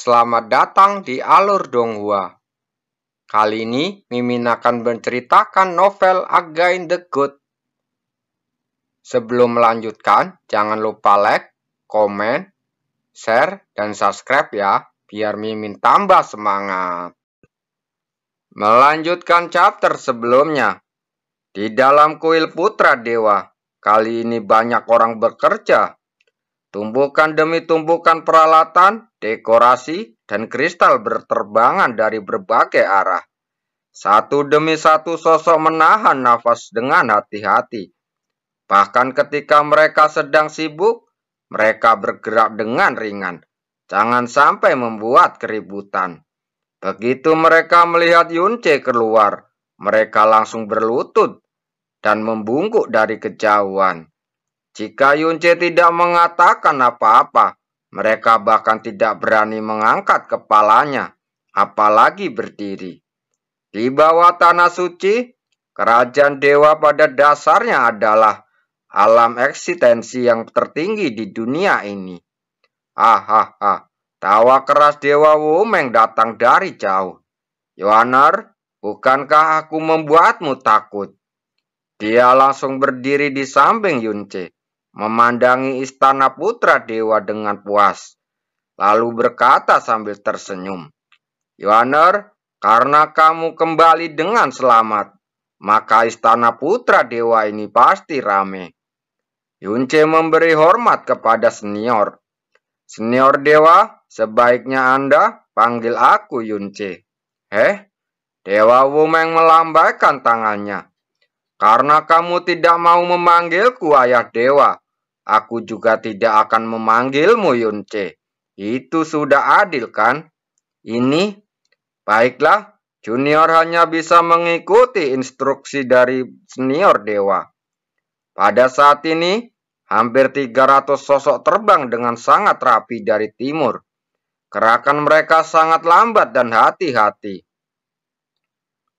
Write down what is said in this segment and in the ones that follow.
Selamat datang di Alur Donghua. Kali ini Mimin akan menceritakan novel Again the Good. Sebelum melanjutkan, jangan lupa like, komen, share, dan subscribe ya, biar Mimin tambah semangat. Melanjutkan chapter sebelumnya. Di dalam kuil Putra Dewa, kali ini banyak orang bekerja. Tumpukan demi tumpukan peralatan, dekorasi, dan kristal berterbangan dari berbagai arah. Satu demi satu sosok menahan nafas dengan hati-hati. Bahkan ketika mereka sedang sibuk, mereka bergerak dengan ringan. Jangan sampai membuat keributan. Begitu mereka melihat Yunce keluar, mereka langsung berlutut dan membungkuk dari kejauhan. Jika Yunce tidak mengatakan apa-apa, mereka bahkan tidak berani mengangkat kepalanya, apalagi berdiri. Di bawah tanah suci, kerajaan dewa pada dasarnya adalah alam eksistensi yang tertinggi di dunia ini. Tawa keras Dewa Wumeng datang dari jauh. Yohaner, bukankah aku membuatmu takut? Dia langsung berdiri di samping Yunce, memandangi istana putra dewa dengan puas, lalu berkata sambil tersenyum, Yohaner, karena kamu kembali dengan selamat, maka istana putra dewa ini pasti rame. Yunce memberi hormat kepada senior. Senior dewa, sebaiknya Anda panggil aku Yunce. Dewa Wumeng melambaikan tangannya. Karena kamu tidak mau memanggilku ayah dewa, aku juga tidak akan memanggilmu Yunce. Itu sudah adil kan? Ini, baiklah, junior hanya bisa mengikuti instruksi dari senior dewa. Pada saat ini, hampir 300 sosok terbang dengan sangat rapi dari timur. Gerakan mereka sangat lambat dan hati-hati.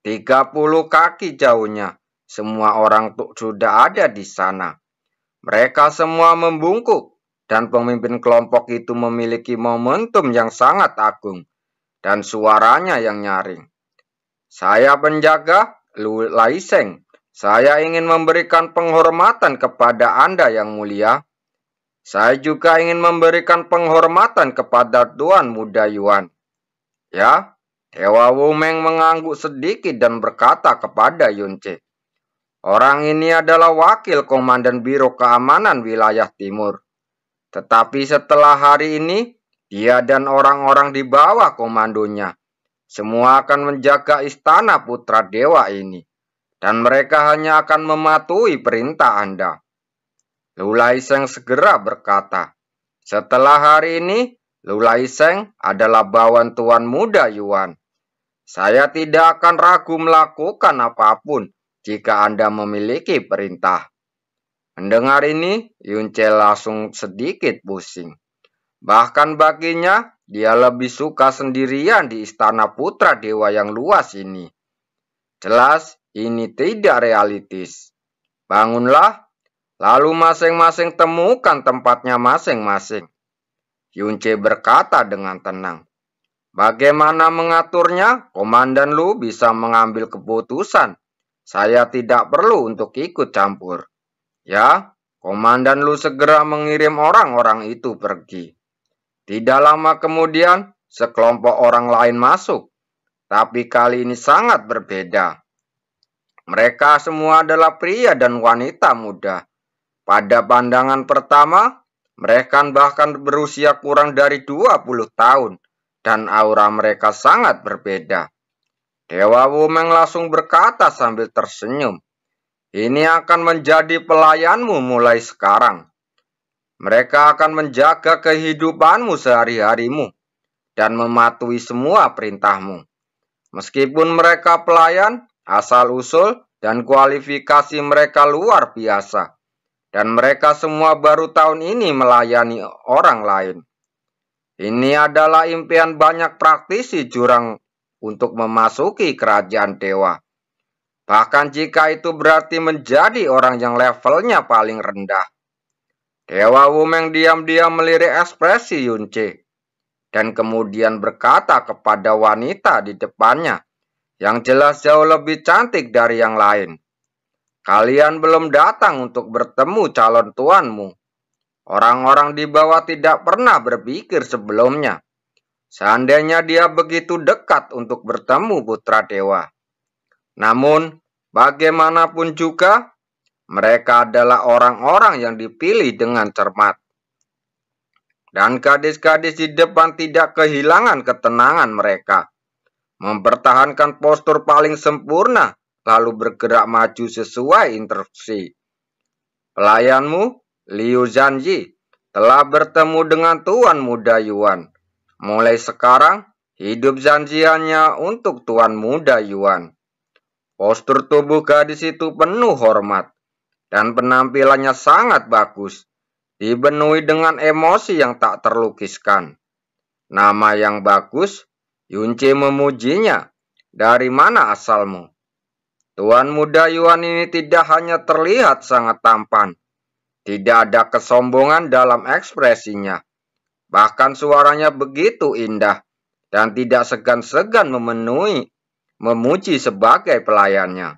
30 kaki jauhnya. Semua orang sudah ada di sana. Mereka semua membungkuk, dan pemimpin kelompok itu memiliki momentum yang sangat agung, dan suaranya yang nyaring. Saya penjaga Lu Laiseng. Saya ingin memberikan penghormatan kepada Anda yang mulia. Saya juga ingin memberikan penghormatan kepada Tuan Muda Yuan. Ya, Dewa Wumeng mengangguk sedikit dan berkata kepada Yunce. Orang ini adalah wakil komandan Biro Keamanan Wilayah Timur. Tetapi setelah hari ini, dia dan orang-orang di bawah komandonya semua akan menjaga istana Putra Dewa ini. Dan mereka hanya akan mematuhi perintah Anda. Lu Laiseng segera berkata, setelah hari ini, Lu Laiseng adalah bawahan Tuan Muda Yuan. Saya tidak akan ragu melakukan apapun jika Anda memiliki perintah. Mendengar ini, Yunce langsung sedikit pusing. Bahkan baginya, dia lebih suka sendirian di istana putra dewa yang luas ini. Jelas, ini tidak realistis. Bangunlah, lalu masing-masing temukan tempatnya masing-masing. Yunce berkata dengan tenang. Bagaimana mengaturnya, Komandan Lu bisa mengambil keputusan. Saya tidak perlu untuk ikut campur. Ya, Komandan Lu segera mengirim orang-orang itu pergi. Tidak lama kemudian, sekelompok orang lain masuk. Tapi kali ini sangat berbeda. Mereka semua adalah pria dan wanita muda. Pada pandangan pertama, mereka bahkan berusia kurang dari 20 tahun. Dan aura mereka sangat berbeda. Dewa Wumeng langsung berkata sambil tersenyum, ini akan menjadi pelayanmu mulai sekarang. Mereka akan menjaga kehidupanmu sehari-harimu dan mematuhi semua perintahmu. Meskipun mereka pelayan, asal-usul dan kualifikasi mereka luar biasa. Dan mereka semua baru tahun ini melayani orang lain. Ini adalah impian banyak praktisi jurang untuk memasuki kerajaan dewa. Bahkan jika itu berarti menjadi orang yang levelnya paling rendah. Dewa Wumeng diam-diam melirik ekspresi Yunce. dan kemudian berkata kepada wanita di depannya, yang jelas jauh lebih cantik dari yang lain, "Kalian belum datang untuk bertemu calon tuanmu." Orang-orang di bawah tidak pernah berpikir sebelumnya, seandainya dia begitu dekat untuk bertemu putra dewa. Namun, bagaimanapun juga, mereka adalah orang-orang yang dipilih dengan cermat. Dan gadis-gadis di depan tidak kehilangan ketenangan mereka, mempertahankan postur paling sempurna, lalu bergerak maju sesuai instruksi. Pelayanmu, Liu Zhanji, telah bertemu dengan Tuan Muda Yuan. Mulai sekarang, hidup Zhanji hanya untuk Tuan Muda Yuan. Postur tubuh gadis itu penuh hormat, dan penampilannya sangat bagus, dipenuhi dengan emosi yang tak terlukiskan. Nama yang bagus, Yunce memujinya. "Dari mana asalmu?" Tuan Muda Yuan ini tidak hanya terlihat sangat tampan, tidak ada kesombongan dalam ekspresinya. Bahkan suaranya begitu indah dan tidak segan-segan memuji sebagai pelayannya.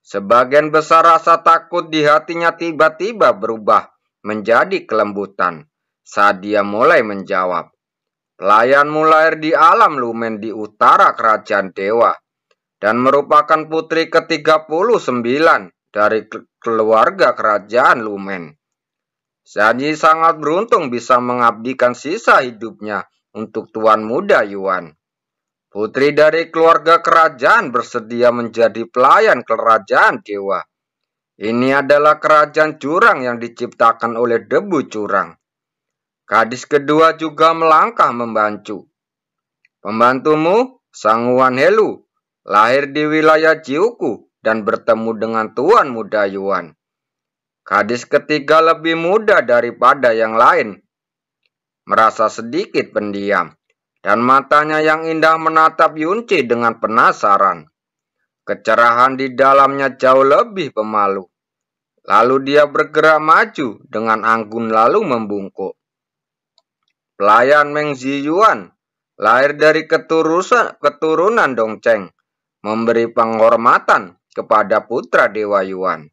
Sebagian besar rasa takut di hatinya tiba-tiba berubah menjadi kelembutan saat dia mulai menjawab. "Pelayanmu lahir di alam lumen di utara kerajaan dewa dan merupakan putri ke-39 dari keluarga kerajaan lumen. Zhanji sangat beruntung bisa mengabdikan sisa hidupnya untuk Tuan Muda Yuan. Putri dari keluarga kerajaan bersedia menjadi pelayan kerajaan dewa. Ini adalah kerajaan curang yang diciptakan oleh debu curang." Gadis kedua juga melangkah membantu. "Pembantumu, Sang Wan Helu, lahir di wilayah Jiuku dan bertemu dengan Tuan Muda Yuan." Gadis ketiga lebih muda daripada yang lain, merasa sedikit pendiam, dan matanya yang indah menatap Yunce dengan penasaran. Kecerahan di dalamnya jauh lebih pemalu. Lalu dia bergerak maju dengan anggun lalu membungkuk. "Pelayan Meng Ziyuan, lahir dari keturunan Dongcheng, memberi penghormatan kepada putra Dewa Yuan.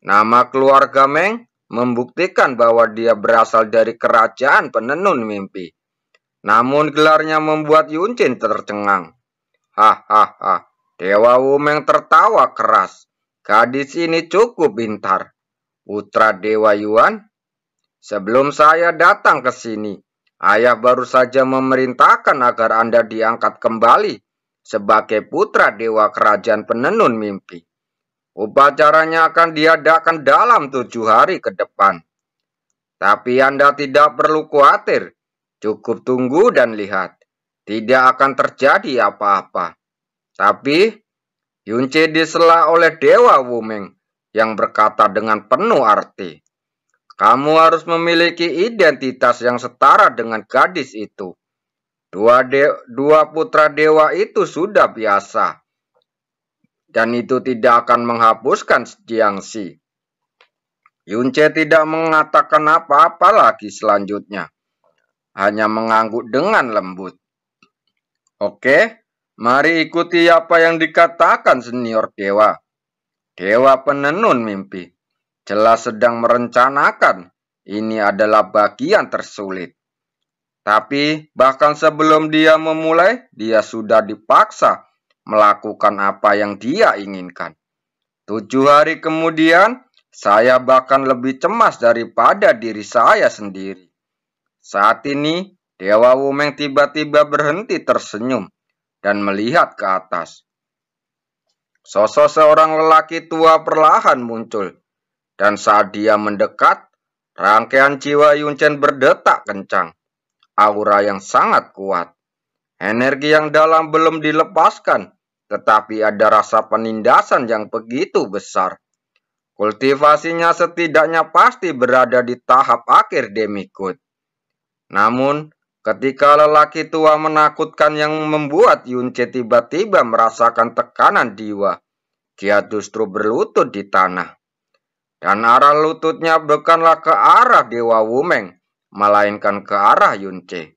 Nama keluarga Meng membuktikan bahwa dia berasal dari kerajaan penenun mimpi. Namun gelarnya membuat Yunce tercengang. Hahaha, Dewa Wumeng tertawa keras. "Gadis ini cukup pintar. Putra Dewa Yuan, sebelum saya datang ke sini, ayah baru saja memerintahkan agar Anda diangkat kembali sebagai putra Dewa Kerajaan Penenun Mimpi. Upacaranya akan diadakan dalam 7 hari ke depan. Tapi Anda tidak perlu khawatir. Cukup tunggu dan lihat. Tidak akan terjadi apa-apa." Tapi Yunce disela oleh Dewa Wumeng yang berkata dengan penuh arti, "Kamu harus memiliki identitas yang setara dengan gadis itu. Dua putra dewa itu sudah biasa, dan itu tidak akan menghapuskan Jiangxi." Yunce tidak mengatakan apa-apa lagi selanjutnya, hanya mengangguk dengan lembut. "Oke, mari ikuti apa yang dikatakan senior dewa." Dewa penenun mimpi jelas sedang merencanakan. Ini adalah bagian tersulit. Tapi bahkan sebelum dia memulai, dia sudah dipaksa melakukan apa yang dia inginkan. 7 hari kemudian, saya bahkan lebih cemas daripada diri saya sendiri. Saat ini, Dewa Wumeng tiba-tiba berhenti tersenyum dan melihat ke atas. Sosok seorang lelaki tua perlahan muncul, dan saat dia mendekat, rangkaian jiwa Yunce berdetak kencang. Aura yang sangat kuat. Energi yang dalam belum dilepaskan, tetapi ada rasa penindasan yang begitu besar. Kultivasinya setidaknya pasti berada di tahap akhir demigod. Namun, ketika lelaki tua menakutkan yang membuat Yunce tiba-tiba merasakan tekanan jiwa, dia justru berlutut di tanah. Dan arah lututnya bukanlah ke arah Dewa Wumeng, melainkan ke arah Yunce.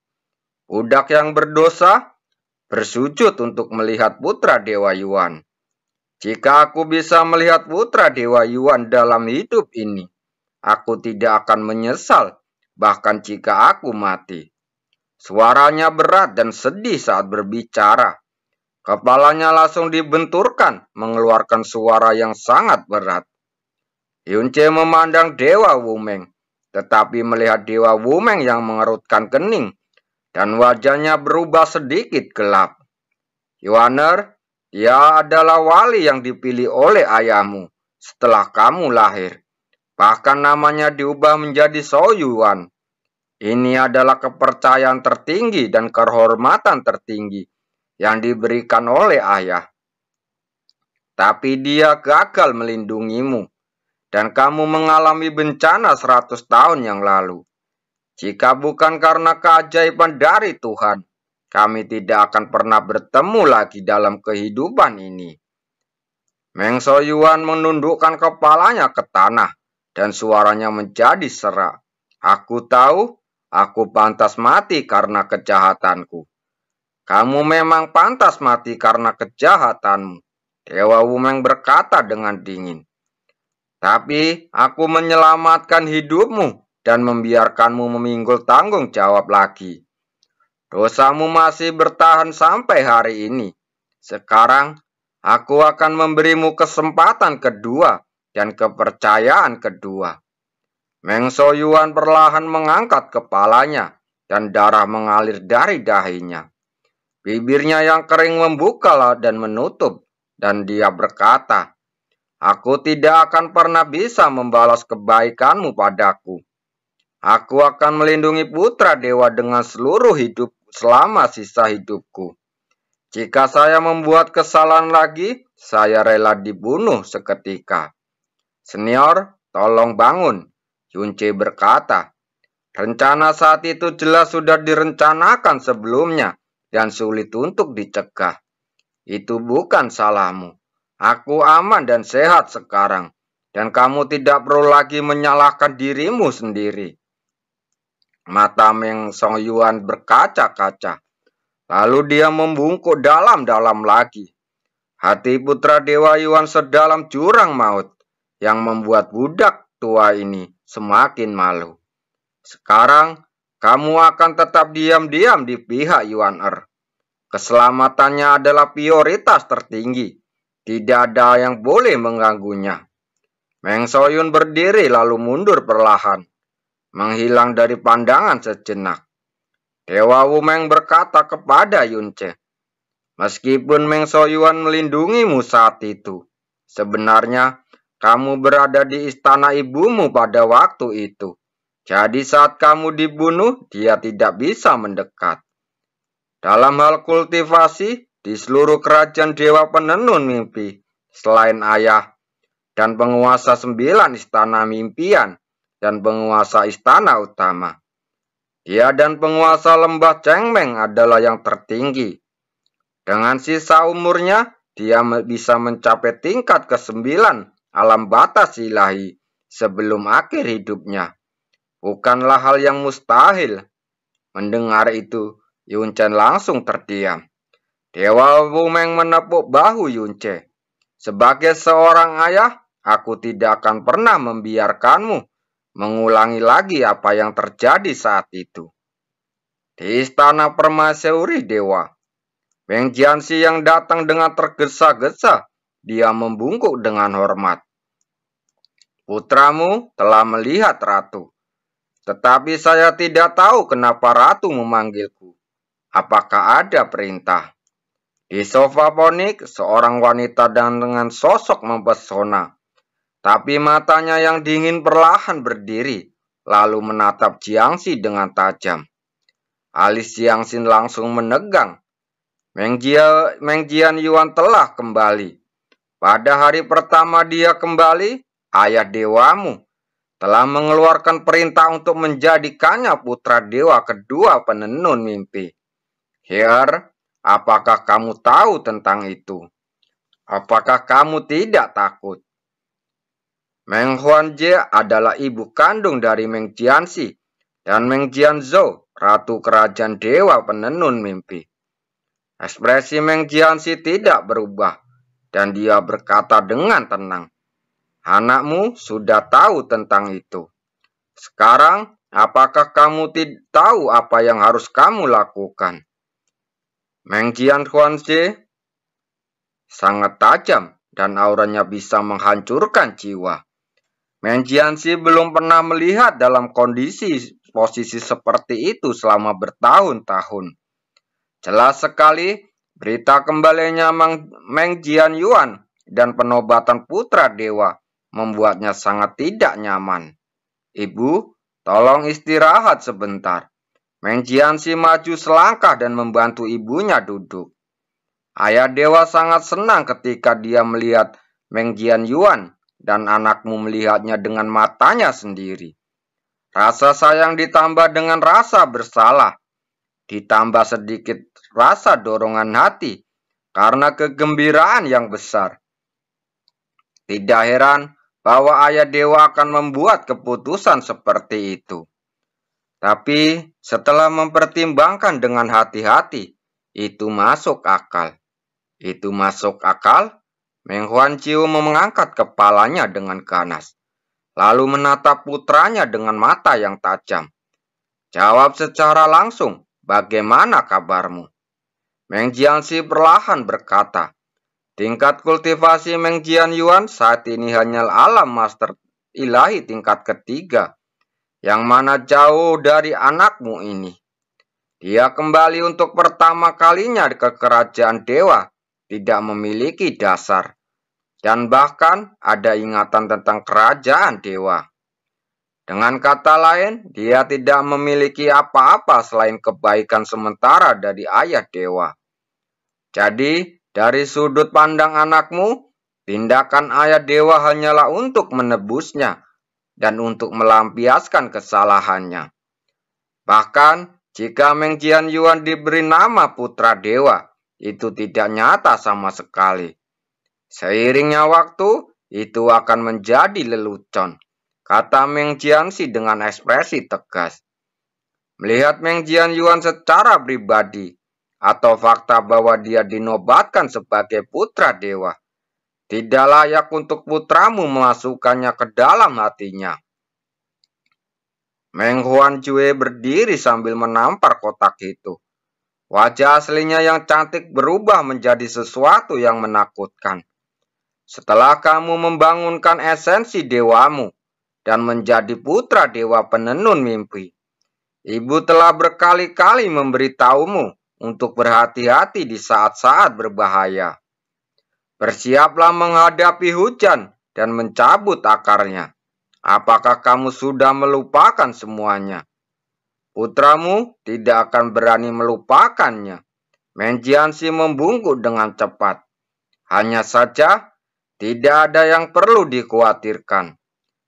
budak yang berdosa, bersujud untuk melihat putra Dewa Yuan. Jika aku bisa melihat putra Dewa Yuan dalam hidup ini, aku tidak akan menyesal, bahkan jika aku mati. Suaranya berat dan sedih saat berbicara. Kepalanya langsung dibenturkan, mengeluarkan suara yang sangat berat. Yunce memandang Dewa Wumeng, tetapi melihat Dewa Wumeng yang mengerutkan kening, dan wajahnya berubah sedikit gelap. Yuaner, dia adalah wali yang dipilih oleh ayahmu setelah kamu lahir. Bahkan namanya diubah menjadi Soyuan. Ini adalah kepercayaan tertinggi dan kehormatan tertinggi yang diberikan oleh ayah. Tapi dia gagal melindungimu, dan kamu mengalami bencana 100 tahun yang lalu. Jika bukan karena keajaiban dari Tuhan, kami tidak akan pernah bertemu lagi dalam kehidupan ini. Meng Soyuan menundukkan kepalanya ke tanah, dan suaranya menjadi serak. Aku tahu, aku pantas mati karena kejahatanku. Kamu memang pantas mati karena kejahatanmu, Dewa Wumeng berkata dengan dingin. Tapi aku menyelamatkan hidupmu dan membiarkanmu meminggul tanggung jawab lagi. Dosamu masih bertahan sampai hari ini. Sekarang, aku akan memberimu kesempatan kedua dan kepercayaan kedua. Meng Soyuan perlahan mengangkat kepalanya dan darah mengalir dari dahinya. Bibirnya yang kering membuka dan menutup, dan dia berkata, "Aku tidak akan pernah bisa membalas kebaikanmu padaku. Aku akan melindungi putra dewa dengan seluruh hidup selama sisa hidupku. Jika saya membuat kesalahan lagi, saya rela dibunuh seketika." "Senior, tolong bangun," Yunce berkata. Rencana saat itu jelas sudah direncanakan sebelumnya dan sulit untuk dicegah. Itu bukan salahmu. Aku aman dan sehat sekarang, dan kamu tidak perlu lagi menyalahkan dirimu sendiri. Mata Meng Songyuan berkaca-kaca. Lalu dia membungkuk dalam-dalam lagi. Hati putra Dewa Yuan sedalam jurang maut, yang membuat budak tua ini semakin malu. Sekarang, kamu akan tetap diam-diam di pihak Yuan Er. Keselamatannya adalah prioritas tertinggi. Tidak ada yang boleh mengganggunya. Meng Soyun berdiri lalu mundur perlahan, menghilang dari pandangan sejenak. Dewa Wumeng berkata kepada Yunce, "Meskipun Meng Soyuan melindungimu saat itu, sebenarnya kamu berada di istana ibumu pada waktu itu. Jadi saat kamu dibunuh, dia tidak bisa mendekat." Dalam hal kultivasi, di seluruh kerajaan Dewa Penenun Mimpi, selain ayah dan penguasa 9 istana mimpian dan penguasa istana utama, dia dan penguasa lembah Chengmeng adalah yang tertinggi. Dengan sisa umurnya, dia bisa mencapai tingkat ke-9 alam batas ilahi sebelum akhir hidupnya. Bukanlah hal yang mustahil. Mendengar itu, Yunce langsung terdiam. Dewa Wumeng menepuk bahu Yunce. "Sebagai seorang ayah, aku tidak akan pernah membiarkanmu mengulangi lagi apa yang terjadi saat itu." Di istana permaisuri dewa, Meng Jianxi yang datang dengan tergesa-gesa, dia membungkuk dengan hormat. "Putramu telah melihat ratu. Tetapi saya tidak tahu kenapa ratu memanggilku. Apakah ada perintah?" Di sofa ponik, seorang wanita dengan sosok mempesona. Tapi matanya yang dingin perlahan berdiri, lalu menatap Jiangxi dengan tajam. Alis Jiangxi langsung menegang. Meng Jian Yuan telah kembali. Pada hari pertama dia kembali, ayah dewamu telah mengeluarkan perintah untuk menjadikannya putra dewa kedua penenun mimpi. Hier, apakah kamu tahu tentang itu? Apakah kamu tidak takut? Meng Huanje adalah ibu kandung dari Meng Jianxi dan Meng Jianzhou, ratu kerajaan dewa penenun mimpi. Ekspresi Meng Jianxi tidak berubah, dan dia berkata dengan tenang, "Anakmu sudah tahu tentang itu. Sekarang, apakah kamu tidak tahu apa yang harus kamu lakukan?" Meng Jianxi sangat tajam, dan auranya bisa menghancurkan jiwa. Meng Jianxi belum pernah melihat dalam posisi seperti itu selama bertahun-tahun. Jelas sekali, berita kembalinya Meng Jianyuan dan penobatan putra dewa membuatnya sangat tidak nyaman. "Ibu, tolong istirahat sebentar." Meng Jianxi maju selangkah dan membantu ibunya duduk. Ayah dewa sangat senang ketika dia melihat Meng Jianyuan dan anakmu melihatnya dengan matanya sendiri. Rasa sayang ditambah dengan rasa bersalah, ditambah sedikit rasa dorongan hati karena kegembiraan yang besar. Tidak heran bahwa ayah dewa akan membuat keputusan seperti itu. Tapi setelah mempertimbangkan dengan hati-hati, itu masuk akal. Itu masuk akal? Meng Huanqiu mengangkat kepalanya dengan ganas, lalu menatap putranya dengan mata yang tajam. "Jawab secara langsung. Bagaimana kabarmu?" Meng Jianxi perlahan berkata, "Tingkat kultivasi Meng Jianyuan saat ini hanya alam master ilahi tingkat ketiga, yang mana jauh dari anakmu ini. Dia kembali untuk pertama kalinya ke kerajaan dewa, tidak memiliki dasar, dan bahkan ada ingatan tentang kerajaan dewa. Dengan kata lain, dia tidak memiliki apa-apa selain kebaikan sementara dari ayah dewa. Jadi, dari sudut pandang anakmu, tindakan ayah dewa hanyalah untuk menebusnya dan untuk melampiaskan kesalahannya. Bahkan, jika Meng Jianyuan diberi nama putra dewa, itu tidak nyata sama sekali. Seiringnya waktu, itu akan menjadi lelucon," kata Meng Jianxi dengan ekspresi tegas. Melihat Meng Jianyuan secara pribadi, atau fakta bahwa dia dinobatkan sebagai putra dewa, tidak layak untuk putramu memasukkannya ke dalam hatinya. Meng Huanqiu berdiri sambil menampar kotak itu. Wajah aslinya yang cantik berubah menjadi sesuatu yang menakutkan. "Setelah kamu membangunkan esensi dewamu dan menjadi putra dewa penenun mimpi, ibu telah berkali-kali memberitahumu untuk berhati-hati di saat-saat berbahaya. Bersiaplah menghadapi hujan dan mencabut akarnya. Apakah kamu sudah melupakan semuanya?" "Putramu tidak akan berani melupakannya." Meng Jianxi membungkuk dengan cepat. "Hanya saja, tidak ada yang perlu dikhawatirkan.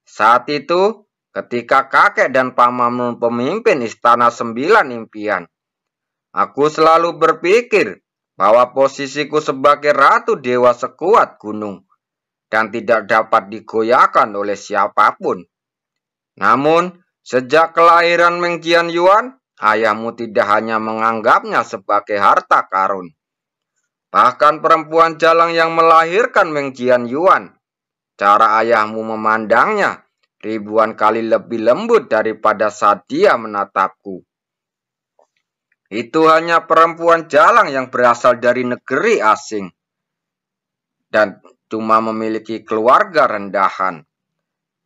Saat itu, ketika kakek dan pamanmu pemimpin istana 9 impian, aku selalu berpikir bahwa posisiku sebagai ratu dewa sekuat gunung dan tidak dapat digoyahkan oleh siapapun. Namun, sejak kelahiran Meng Jianyuan, ayahmu tidak hanya menganggapnya sebagai harta karun. Bahkan perempuan jalang yang melahirkan Meng Jianyuan, cara ayahmu memandangnya ribuan kali lebih lembut daripada saat dia menatapku. Itu hanya perempuan jalang yang berasal dari negeri asing dan cuma memiliki keluarga rendahan.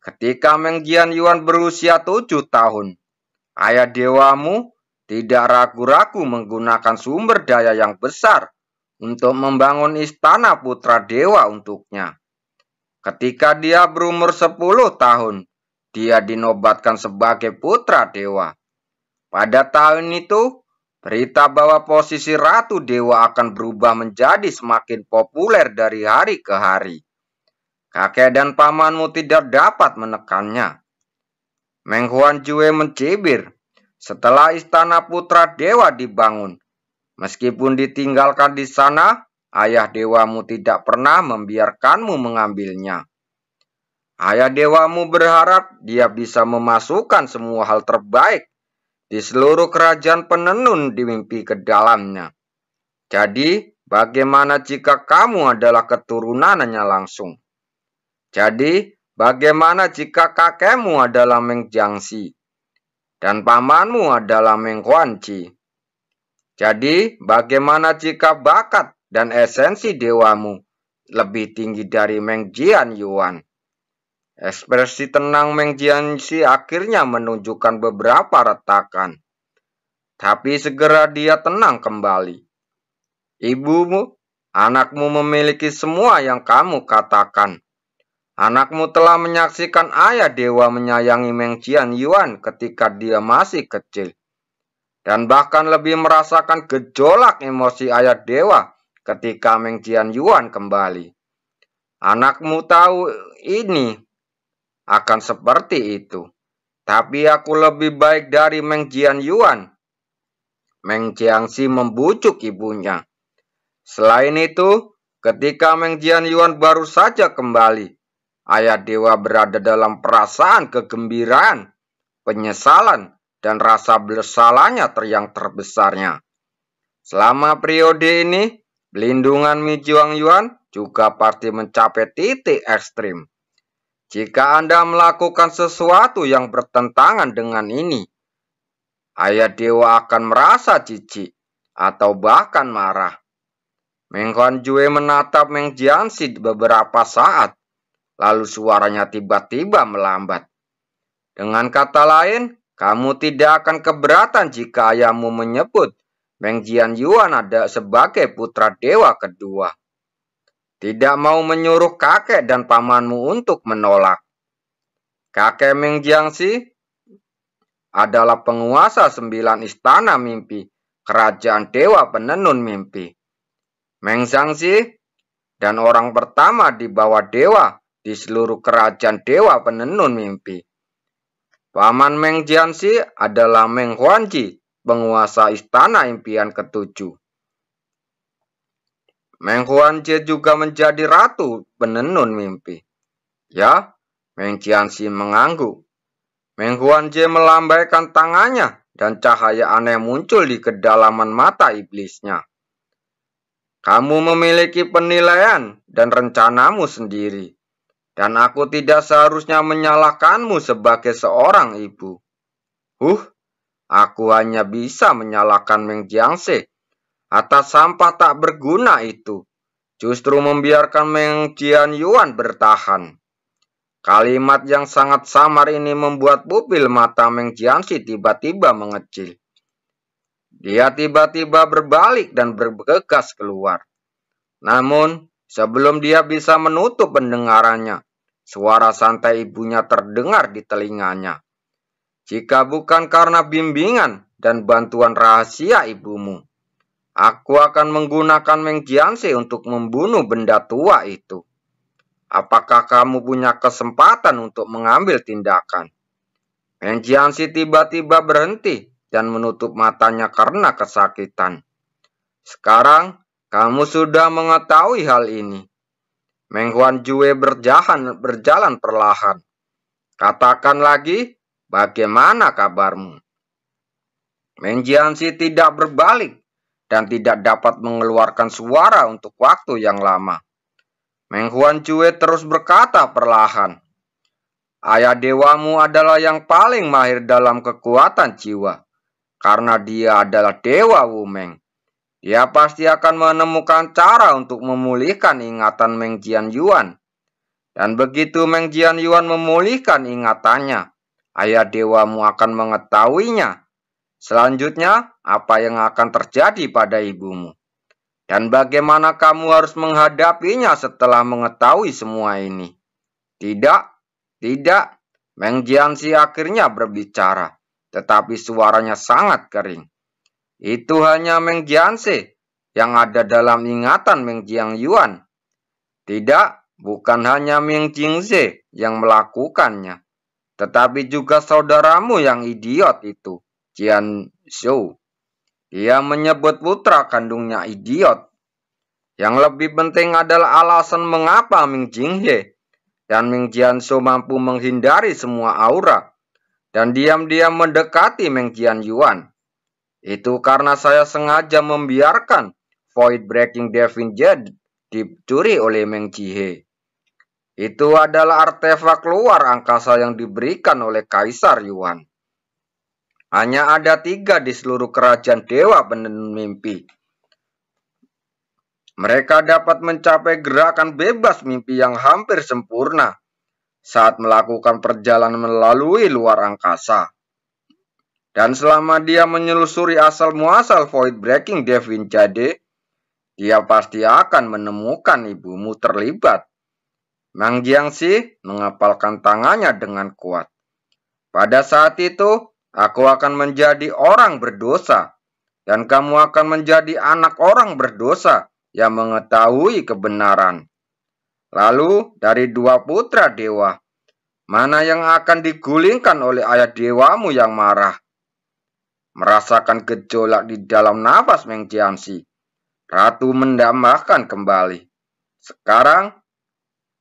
Ketika Meng Jianyuan berusia 7 tahun, ayah dewamu tidak ragu-ragu menggunakan sumber daya yang besar untuk membangun istana putra dewa untuknya. Ketika dia berumur 10 tahun, dia dinobatkan sebagai putra dewa. Pada tahun itu, berita bahwa posisi ratu dewa akan berubah menjadi semakin populer dari hari ke hari. Kakek dan pamanmu tidak dapat menekannya. Meng Huanqiu mencibir. Setelah istana putra dewa dibangun, meskipun ditinggalkan di sana, ayah dewamu tidak pernah membiarkanmu mengambilnya. Ayah dewamu berharap dia bisa memasukkan semua hal terbaik di seluruh kerajaan penenun di mimpi ke dalamnya. Jadi, bagaimana jika kamu adalah keturunannya langsung? Jadi, bagaimana jika kakekmu adalah Meng Jiangxi dan pamanmu adalah Meng Huanqi? Jadi, bagaimana jika bakat dan esensi dewamu lebih tinggi dari Meng Jianyuan? Ekspresi tenang Meng Jiangxi akhirnya menunjukkan beberapa retakan. Tapi segera dia tenang kembali. Ibumu, anakmu memiliki semua yang kamu katakan. Anakmu telah menyaksikan ayah dewa menyayangi Meng Jianyuan ketika dia masih kecil. Dan bahkan lebih merasakan gejolak emosi ayah dewa ketika Meng Jianyuan kembali. Anakmu tahu ini akan seperti itu. Tapi aku lebih baik dari Meng Jianyuan. Meng Jiangxi membujuk ibunya. Selain itu, ketika Meng Jianyuan baru saja kembali, ayah dewa berada dalam perasaan kegembiraan, penyesalan, dan rasa bersalahnya yang terbesarnya. Selama periode ini, pelindungan Mi Jianyuan juga pasti mencapai titik ekstrim. Jika Anda melakukan sesuatu yang bertentangan dengan ini, ayah dewa akan merasa jijik atau bahkan marah. Meng Huanjue menatap Meng Jiangxi beberapa saat, lalu suaranya tiba-tiba melambat. Dengan kata lain, kamu tidak akan keberatan jika ayahmu menyebut Meng Jianyuan ada sebagai putra dewa kedua. Tidak mau menyuruh kakek dan pamanmu untuk menolak. Kakek Meng Jiangxi adalah penguasa 9 istana mimpi, kerajaan dewa penenun mimpi. Meng Jiangxi dan orang pertama di bawah dewa di seluruh kerajaan dewa penenun mimpi. Paman Meng Jiangxi adalah Meng Huanqi, penguasa istana impian ke-7. Meng Huanqi juga menjadi ratu penenun mimpi. Ya, Meng Jiangxi mengangguk. Meng Huanqi melambaikan tangannya dan cahaya aneh muncul di kedalaman mata iblisnya. Kamu memiliki penilaian dan rencanamu sendiri. Dan aku tidak seharusnya menyalahkanmu sebagai seorang ibu. Aku hanya bisa menyalahkan Meng Jiangxi atas sampah tak berguna itu. Justru membiarkan Meng Jianyuan bertahan. Kalimat yang sangat samar ini membuat pupil mata Meng Jiangxi tiba-tiba mengecil. Dia tiba-tiba berbalik dan bergegas keluar. Namun, sebelum dia bisa menutup pendengarannya, suara santai ibunya terdengar di telinganya. Jika bukan karena bimbingan dan bantuan rahasia ibumu, aku akan menggunakan Meng Jiangxi untuk membunuh benda tua itu. Apakah kamu punya kesempatan untuk mengambil tindakan? Meng Jiangxi tiba-tiba berhenti dan menutup matanya karena kesakitan. Sekarang, kamu sudah mengetahui hal ini. Meng Huanjue berjalan perlahan. Katakan lagi, bagaimana kabarmu? Meng Jiangxi tidak berbalik dan tidak dapat mengeluarkan suara untuk waktu yang lama. Meng Huanjue terus berkata perlahan, ayah dewamu adalah yang paling mahir dalam kekuatan jiwa, karena dia adalah dewa Wumeng. Dia pasti akan menemukan cara untuk memulihkan ingatan Meng Jianyuan. Dan begitu Meng Jianyuan memulihkan ingatannya, ayah dewamu akan mengetahuinya. Selanjutnya, apa yang akan terjadi pada ibumu? Dan bagaimana kamu harus menghadapinya setelah mengetahui semua ini? Tidak. Meng Jiangxi akhirnya berbicara, tetapi suaranya sangat kering. Itu hanya Meng Jiangxi yang ada dalam ingatan Meng Jianyuan. Tidak, bukan hanya Meng Jiangxi yang melakukannya, tetapi juga saudaramu yang idiot itu, Jian Zhou. Dia menyebut putra kandungnya idiot. Yang lebih penting adalah alasan mengapa Meng Jiangxi dan Meng Jianzhou mampu menghindari semua aura dan diam-diam mendekati Meng Jianyuan. Itu karena saya sengaja membiarkan Void Breaking Devin Jade dicuri oleh Meng Jie. Itu adalah artefak luar angkasa yang diberikan oleh Kaisar Yuan. Hanya ada 3 di seluruh kerajaan dewa penenun mimpi. Mereka dapat mencapai gerakan bebas mimpi yang hampir sempurna saat melakukan perjalanan melalui luar angkasa. Dan selama dia menyelusuri asal-muasal Void Breaking Devin Jade, dia pasti akan menemukan ibumu terlibat. Mang Jiangxi mengepalkan tangannya dengan kuat. Pada saat itu, aku akan menjadi orang berdosa, dan kamu akan menjadi anak orang berdosa yang mengetahui kebenaran. Lalu, dari 2 putra dewa, mana yang akan digulingkan oleh ayah dewamu yang marah? Merasakan gejolak di dalam nafas Meng Jiangxi, Ratu mendambakan kembali. Sekarang,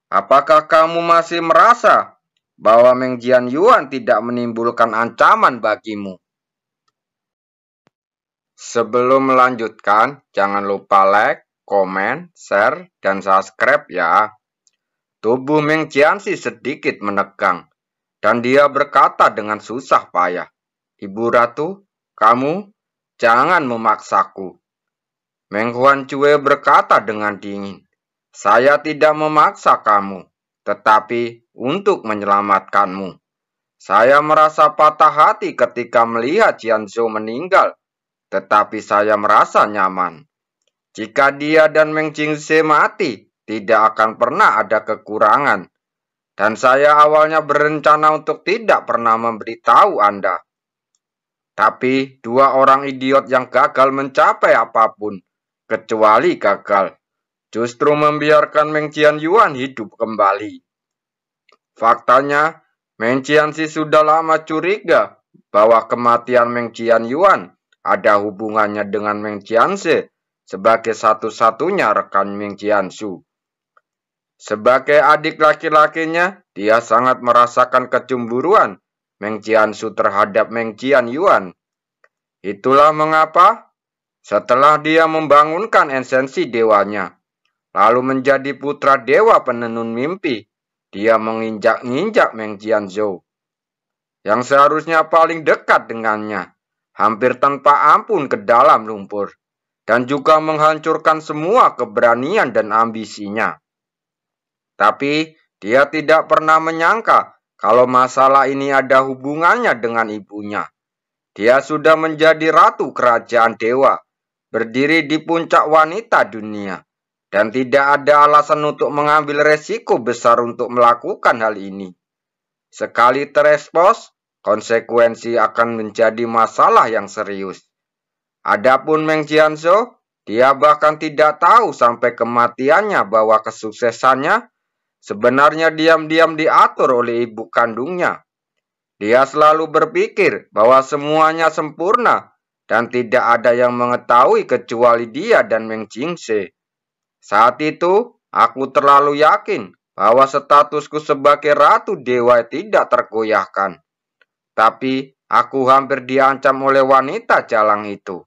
apakah kamu masih merasa bahwa Meng Jianyuan tidak menimbulkan ancaman bagimu? Sebelum melanjutkan, jangan lupa like, komen, share, dan subscribe ya. Tubuh Meng Jiangxi sedikit menegang, dan dia berkata dengan susah payah, "Ibu Ratu, kamu jangan memaksaku." Meng Huanchue berkata dengan dingin, "Saya tidak memaksa kamu, tetapi untuk menyelamatkanmu. Saya merasa patah hati ketika melihat Jianzhou meninggal, tetapi saya merasa nyaman. Jika dia dan Meng Jingxe mati, tidak akan pernah ada kekurangan. Dan saya awalnya berencana untuk tidak pernah memberitahu Anda. Tapi 2 orang idiot yang gagal mencapai apapun, kecuali gagal, justru membiarkan Meng Jianyuan hidup kembali. Faktanya, Meng Jiangxi sudah lama curiga bahwa kematian Meng Jianyuan ada hubungannya dengan Meng Jiangxi sebagai satu-satunya rekan Meng Jiangsu. Sebagai adik laki-lakinya, dia sangat merasakan kecemburuan Meng Jiangsu terhadap Meng Jianyuan. Itulah mengapa setelah dia membangunkan esensi dewanya, lalu menjadi putra dewa penenun mimpi, dia menginjak-injak Meng Jianzhou, yang seharusnya paling dekat dengannya, hampir tanpa ampun ke dalam lumpur, dan juga menghancurkan semua keberanian dan ambisinya. Tapi dia tidak pernah menyangka kalau masalah ini ada hubungannya dengan ibunya. Dia sudah menjadi ratu kerajaan dewa, berdiri di puncak wanita dunia, dan tidak ada alasan untuk mengambil resiko besar untuk melakukan hal ini. Sekali terekspos, konsekuensi akan menjadi masalah yang serius. Adapun Meng Jianzhou, dia bahkan tidak tahu sampai kematiannya bahwa kesuksesannya sebenarnya diam-diam diatur oleh ibu kandungnya. Dia selalu berpikir bahwa semuanya sempurna dan tidak ada yang mengetahui kecuali dia dan Meng Jingxe. Saat itu, aku terlalu yakin bahwa statusku sebagai ratu dewa tidak tergoyahkan. Tapi, aku hampir diancam oleh wanita jalang itu.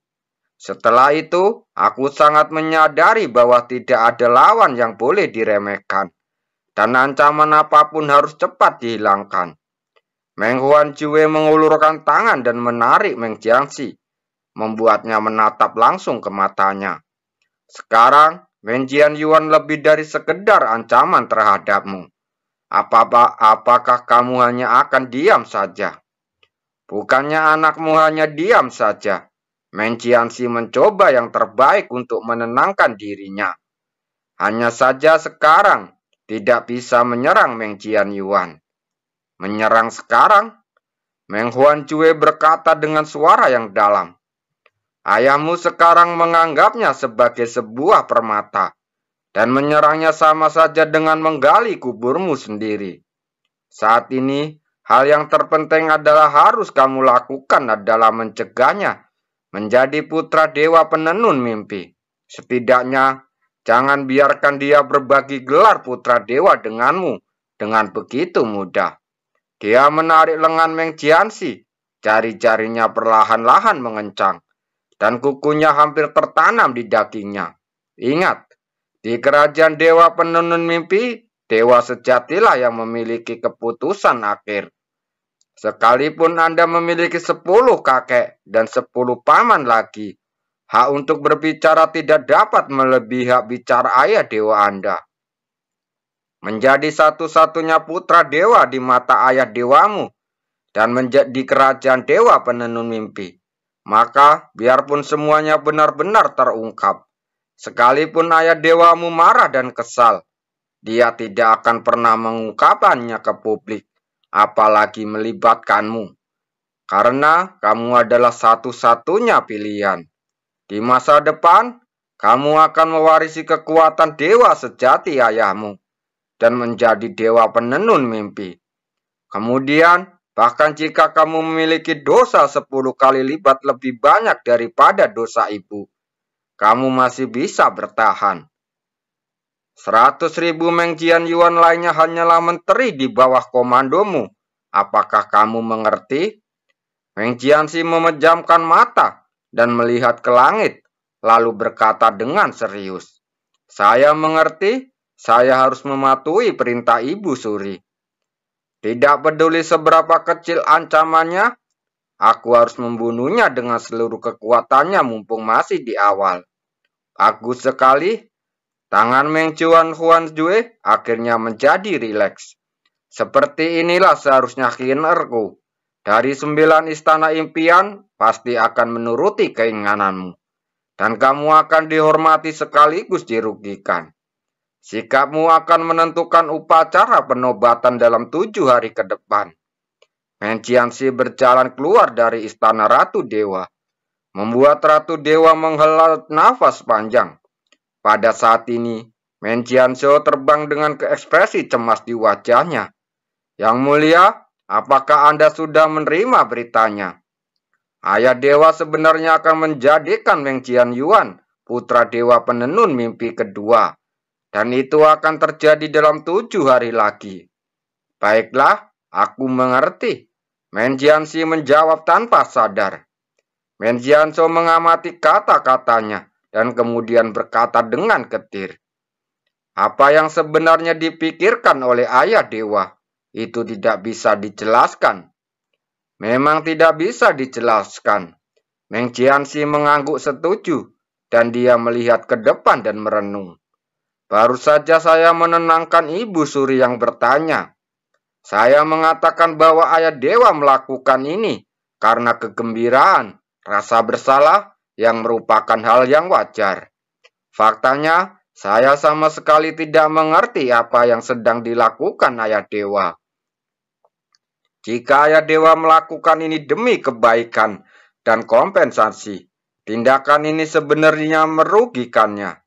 Setelah itu, aku sangat menyadari bahwa tidak ada lawan yang boleh diremehkan, dan ancaman apapun harus cepat dihilangkan. Meng Huanchue mengulurkan tangan dan menarik Meng Jiangxi, membuatnya menatap langsung ke matanya. Sekarang, Meng Jianyuan lebih dari sekedar ancaman terhadapmu. Apakah kamu hanya akan diam saja? Bukannya anakmu hanya diam saja. Meng Jiangxi mencoba yang terbaik untuk menenangkan dirinya. Hanya saja sekarang tidak bisa menyerang Meng Jianyuan. Menyerang sekarang? Meng Huanchue berkata dengan suara yang dalam. Ayahmu sekarang menganggapnya sebagai sebuah permata, dan menyerangnya sama saja dengan menggali kuburmu sendiri. Saat ini, hal yang terpenting adalah harus kamu lakukan adalah mencegahnya menjadi putra dewa penenun mimpi. Setidaknya, jangan biarkan dia berbagi gelar putra dewa denganmu dengan begitu mudah. Dia menarik lengan Meng Jianxi, jari-jarinya perlahan-lahan mengencang, dan kukunya hampir tertanam di dagingnya. Ingat, di kerajaan dewa penenun mimpi, dewa sejatilah yang memiliki keputusan akhir. Sekalipun Anda memiliki 10 kakek dan 10 paman lagi, hak untuk berbicara tidak dapat melebihi hak bicara ayah dewa Anda. Menjadi satu-satunya putra dewa di mata ayah dewamu, dan menjadi kerajaan dewa penenun mimpi. Maka, biarpun semuanya benar-benar terungkap, sekalipun ayah dewamu marah dan kesal, dia tidak akan pernah mengungkapkannya ke publik, apalagi melibatkanmu. Karena kamu adalah satu-satunya pilihan. Di masa depan, kamu akan mewarisi kekuatan dewa sejati ayahmu, dan menjadi dewa penenun mimpi. Kemudian, bahkan jika kamu memiliki dosa 10 kali lipat lebih banyak daripada dosa ibu, kamu masih bisa bertahan. 100.000 Meng Jianyuan lainnya hanyalah menteri di bawah komandomu. Apakah kamu mengerti? Meng Jianxi memejamkan mata dan melihat ke langit, lalu berkata dengan serius, "Saya mengerti. Saya harus mematuhi perintah Ibu Suri. Tidak peduli seberapa kecil ancamannya, aku harus membunuhnya dengan seluruh kekuatannya mumpung masih di awal." Bagus sekali. Tangan Meng Huanjue akhirnya menjadi rileks. Seperti inilah seharusnya kinerku. Dari 9 istana impian pasti akan menuruti keinginanmu. Dan kamu akan dihormati sekaligus dirugikan. Sikapmu akan menentukan upacara penobatan dalam 7 hari ke depan. Meng Jianxi berjalan keluar dari istana Ratu Dewa, membuat Ratu Dewa menghela nafas panjang. Pada saat ini, Meng Jianxi terbang dengan ekspresi cemas di wajahnya. Yang mulia, apakah Anda sudah menerima beritanya? Ayah dewa sebenarnya akan menjadikan Meng Jianyuan putra dewa penenun mimpi kedua. Dan itu akan terjadi dalam 7 hari lagi. Baiklah, aku mengerti. Meng Jianxi menjawab tanpa sadar. Meng Jianxi mengamati kata-katanya dan kemudian berkata dengan getir, "Apa yang sebenarnya dipikirkan oleh ayah dewa, itu tidak bisa dijelaskan." Memang tidak bisa dijelaskan. Meng Jianxi mengangguk setuju, dan dia melihat ke depan dan merenung. Baru saja saya menenangkan Ibu Suri yang bertanya. Saya mengatakan bahwa ayah dewa melakukan ini karena kegembiraan, rasa bersalah yang merupakan hal yang wajar. Faktanya, saya sama sekali tidak mengerti apa yang sedang dilakukan ayah dewa. Jika ayah dewa melakukan ini demi kebaikan dan kompensasi, tindakan ini sebenarnya merugikannya.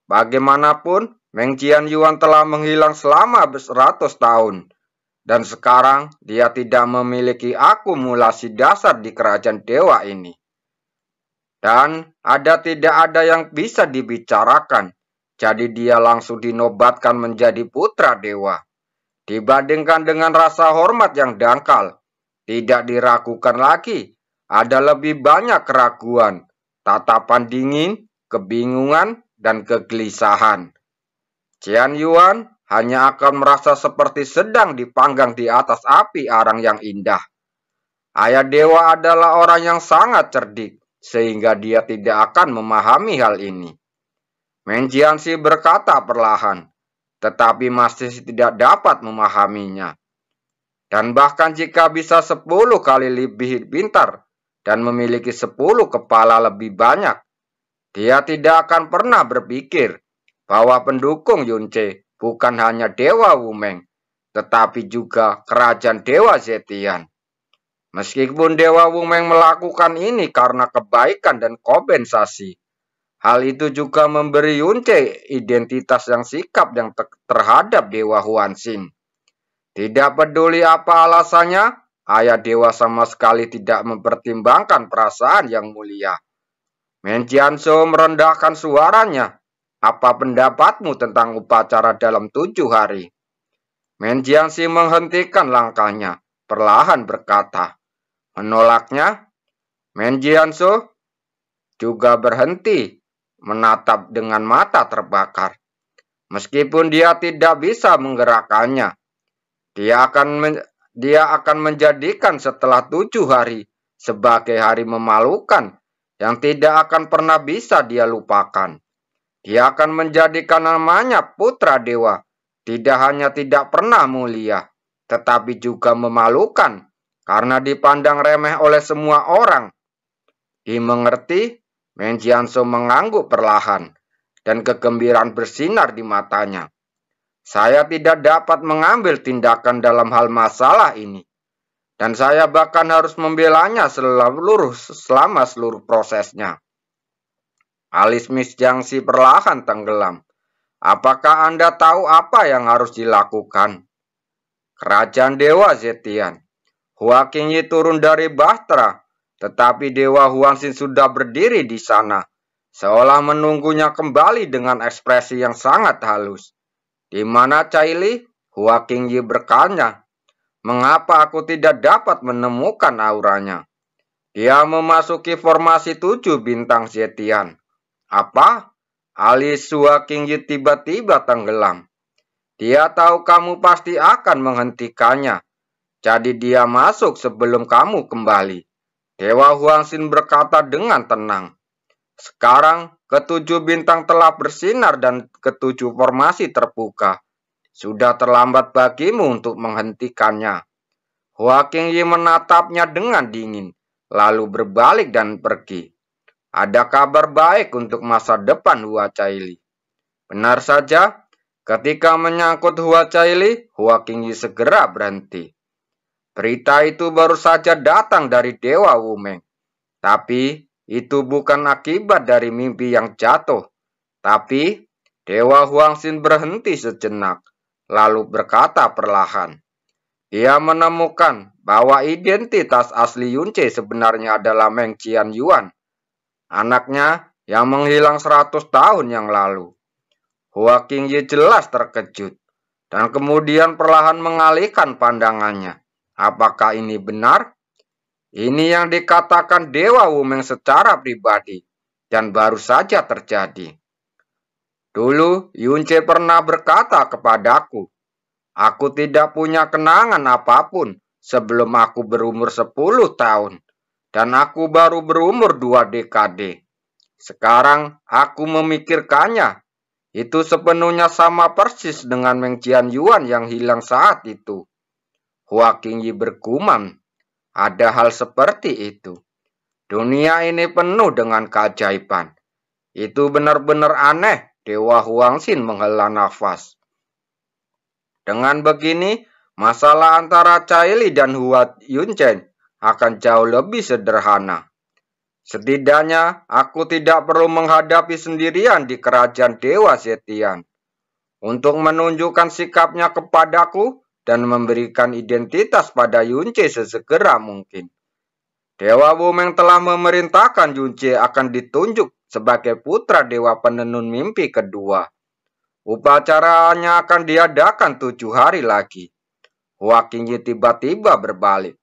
Bagaimanapun, Meng Jianyuan telah menghilang selama 100 tahun. Dan sekarang dia tidak memiliki akumulasi dasar di kerajaan dewa ini. Dan tidak ada yang bisa dibicarakan. Jadi dia langsung dinobatkan menjadi putra dewa. Dibandingkan dengan rasa hormat yang dangkal, tidak diragukan lagi. Ada lebih banyak keraguan, tatapan dingin, kebingungan, dan kegelisahan. Jianyuan hanya akan merasa seperti sedang dipanggang di atas api arang yang indah. Ayah dewa adalah orang yang sangat cerdik, sehingga dia tidak akan memahami hal ini. Meng Jianxi berkata perlahan, tetapi masih tidak dapat memahaminya. Dan bahkan jika bisa 10 kali lebih pintar dan memiliki 10 kepala lebih banyak, dia tidak akan pernah berpikir bahwa pendukung Yunce bukan hanya Dewa Wumeng, tetapi juga kerajaan Dewa Zetian. Meskipun Dewa Wumeng melakukan ini karena kebaikan dan kompensasi, hal itu juga memberi Yunce identitas yang sikap yang terhadap Dewa Huanxin. Tidak peduli apa alasannya, ayah dewa sama sekali tidak mempertimbangkan perasaan yang mulia. Meng Jianxi merendahkan suaranya. Apa pendapatmu tentang upacara dalam 7 hari? Meng Jianxi menghentikan langkahnya perlahan berkata, menolaknya. Men Jianso juga berhenti menatap dengan mata terbakar. Meskipun dia tidak bisa menggerakkannya, dia akan menjadikan setelah 7 hari sebagai hari memalukan yang tidak akan pernah bisa dia lupakan. Dia akan menjadikan namanya putra dewa tidak hanya tidak pernah mulia, tetapi juga memalukan karena dipandang remeh oleh semua orang. Dimengerti, Men Jianso mengangguk perlahan dan kegembiraan bersinar di matanya. Saya tidak dapat mengambil tindakan dalam hal masalah ini. Dan saya bahkan harus membelanya selama seluruh prosesnya. Alis Miss Jiangxi perlahan tenggelam. Apakah Anda tahu apa yang harus dilakukan? Kerajaan Dewa Zetian. Hua Qingyi turun dari bahtera, tetapi Dewa Huangxin sudah berdiri di sana, seolah menunggunya kembali dengan ekspresi yang sangat halus. Di mana Caili? Hua Qingyi bertanya. Mengapa aku tidak dapat menemukan auranya? Dia memasuki formasi 7 bintang Zetian. Apa? Alis Hua Qingyi tiba-tiba tenggelam. Dia tahu kamu pasti akan menghentikannya. Jadi dia masuk sebelum kamu kembali. Dewa Huangxin berkata dengan tenang. Sekarang ke-7 bintang telah bersinar dan ke-7 formasi terbuka. Sudah terlambat bagimu untuk menghentikannya. Hua Qingyi menatapnya dengan dingin, lalu berbalik dan pergi. Ada kabar baik untuk masa depan Hua Caili. Benar saja, ketika menyangkut Hua Caili, Hua Qingyi segera berhenti. Berita itu baru saja datang dari Dewa Wumeng. Tapi itu bukan akibat dari mimpi yang jatuh. Tapi Dewa Huangxin berhenti sejenak, lalu berkata perlahan. Dia menemukan bahwa identitas asli Yunce sebenarnya adalah Meng Qianyuan, anaknya yang menghilang 100 tahun yang lalu. Hua Qingyi jelas terkejut, dan kemudian perlahan mengalihkan pandangannya. Apakah ini benar? Ini yang dikatakan Dewa Wumeng secara pribadi, dan baru saja terjadi. Dulu Yunce pernah berkata kepadaku, aku tidak punya kenangan apapun sebelum aku berumur 10 tahun, dan aku baru berumur 2 dekade. Sekarang aku memikirkannya, itu sepenuhnya sama persis dengan Meng Qianyuan yang hilang saat itu. Hua Qingyi bergumam. Ada hal seperti itu. Dunia ini penuh dengan keajaiban. Itu benar-benar aneh, Dewa Huangxin menghela nafas. Dengan begini, masalah antara Caili dan Hua Yunchen akan jauh lebih sederhana. Setidaknya, aku tidak perlu menghadapi sendirian di kerajaan Dewa Zetian. Untuk menunjukkan sikapnya kepadaku, dan memberikan identitas pada Yunce sesegera mungkin. Dewa Wumeng telah memerintahkan Yunce akan ditunjuk sebagai putra Dewa Penenun Mimpi kedua. Upacaranya akan diadakan 7 hari lagi. Hua Qingyi tiba-tiba berbalik.